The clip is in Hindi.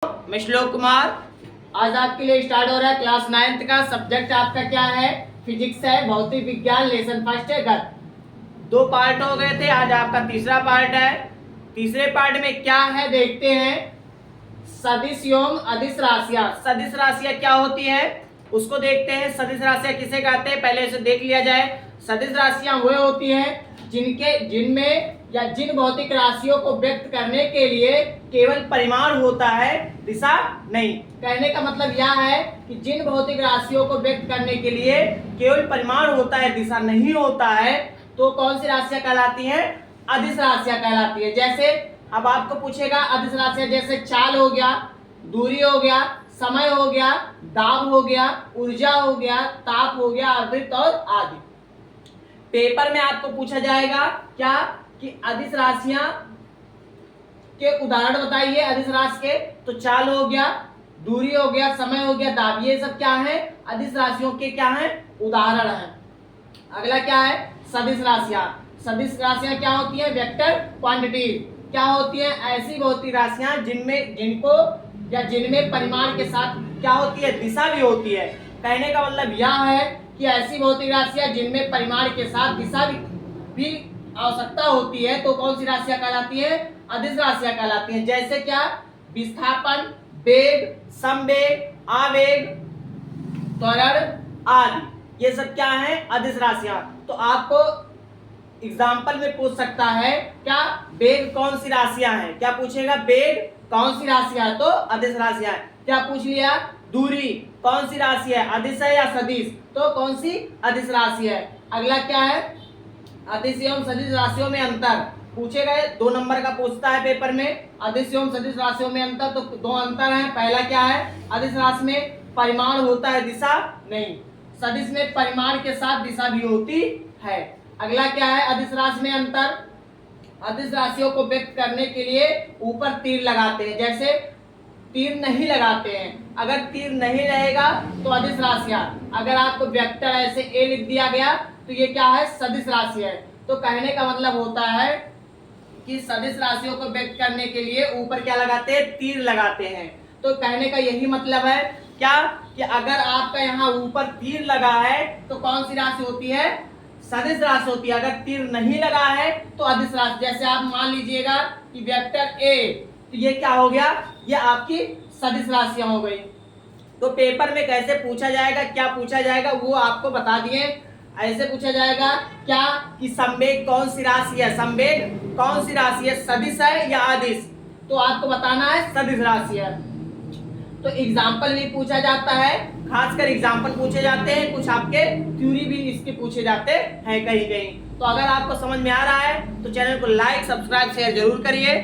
मैं श्लोक कुमार। आज आपके लिए स्टार्ट हो रहा है क्लास 9th का सब्जेक्ट। आपका क्या है? फिजिक्स है, भौतिक विज्ञान, लेसन फर्स्ट है गत। 2 पार्ट हो गए थे, आज आपका तीसरा पार्ट है। तीसरे पार्ट में क्या है देखते हैं। सदिश एवं अदिश राशियां। सदिश राशियां क्या होती है उसको देखते हैं। सदिश राशियां किसे कहते हैं पहले इसे देख लिया जाए। सदिश राशियां वह होती हैं जिनमें या जिन भौतिक राशियों को व्यक्त करने के लिए केवल परिमाण होता है, दिशा नहीं। कहने का मतलब यह है कि जिन भौतिक राशियों को व्यक्त करने के लिए केवल परिमाण होता है, दिशा नहीं होता है, तो कौन सी राशियां कहलाती हैं? अदिश राशियां कहलाती है। जैसे अब आपको पूछेगा अदिश राशियां, जैसे चाल हो गया, दूरी हो गया, समय हो गया, दाब हो गया, ऊर्जा हो गया, ताप हो गया, आवृत्त और आदि। पेपर में आपको पूछा जाएगा क्या कि अदिश राशियां के उदाहरण बताइए। अदिश राशि के तो चाल हो गया, दूरी हो गया, समय हो गया, दाब, ये सब क्या है? अदिश राशियों के क्या है? उदाहरण है। अगला क्या है? सदिश राशियां। सदिश राशियां क्या होती है? Vector quantity. क्या होती है? ऐसी भौतिक राशियां जिनमें परिमाण के साथ क्या होती है? दिशा भी होती है। कहने का मतलब यह है कि ऐसी भौतिक राशियां जिनमें परिमाण के साथ दिशा भी आवश्यकता होती है, तो कौन सी राशियां कहलाती है? अदिश राशियां कहलाती हैं। जैसे क्या? विस्थापन, वेग, संवेग, आवेग, त्वरण आदि, ये सब क्या है? अदिश राशियां। तो आपको एग्जाम्पल में पूछ सकता है क्या वेग कौन सी राशियां हैं? क्या पूछेगा? वेग कौन सी राशियां? तो अदिश राशियां। क्या पूछ लिया? दूरी कौन सी राशि है? अदिश है या सदिश? तो कौन सी? अदिश राशि है। अगला क्या है? अदिश एवं सदिश राशियों में अंतर पूछेगा। 2 नंबर का पूछता है पेपर में। अदिश एवं सदिश राशियों में अंतर, तो 2 अंतर है। पहला क्या है? अदिश राशि में परिमाण होता है, दिशा नहीं। सदिश में परिमाण के साथ दिशा भी होती है। अगला क्या है? अदिश राशि में अंतर, अदिश राशियों को व्यक्त करने के लिए ऊपर तीर लगाते हैं। जैसे तीर नहीं लगाते हैं। अगर तीर नहीं रहेगा तो अदिश राशियां। अगर आपको वेक्टर ऐसे ए लिख दिया गया तो ये क्या है? सदिश राशि है। तो कहने का मतलब होता है कि सदिश राशियों को व्यक्त करने के लिए ऊपर क्या लगाते हैं? तीर लगाते हैं। तो कहने का यही मतलब है क्या कि अगर आपका यहाँ ऊपर तीर लगा है तो कौन सी राशि होती है? सदिश राशि होती है। अगर तीर नहीं लगा है तो अदिश राशि। जैसे आप मान लीजिएगा कि वेक्टर ए, तो ये क्या हो गया? ये आपकी सदिश राशियां हो गई। तो पेपर में कैसे पूछा जाएगा, क्या पूछा जाएगा वो आपको बता दिए। ऐसे पूछा जाएगा क्या कि संवेग कौन सी राशि है? संवेग कौन सी राशि है? सदिश है या अदिश? तो आपको बताना है सदिश राशि है। तो एग्जाम्पल भी पूछा जाता है, खासकर एग्जाम्पल पूछे जाते हैं, कुछ आपके थ्योरी भी इसके पूछे जाते हैं कहीं कहीं। तो अगर आपको समझ में आ रहा है तो चैनल को लाइक, सब्सक्राइब, शेयर जरूर करिए।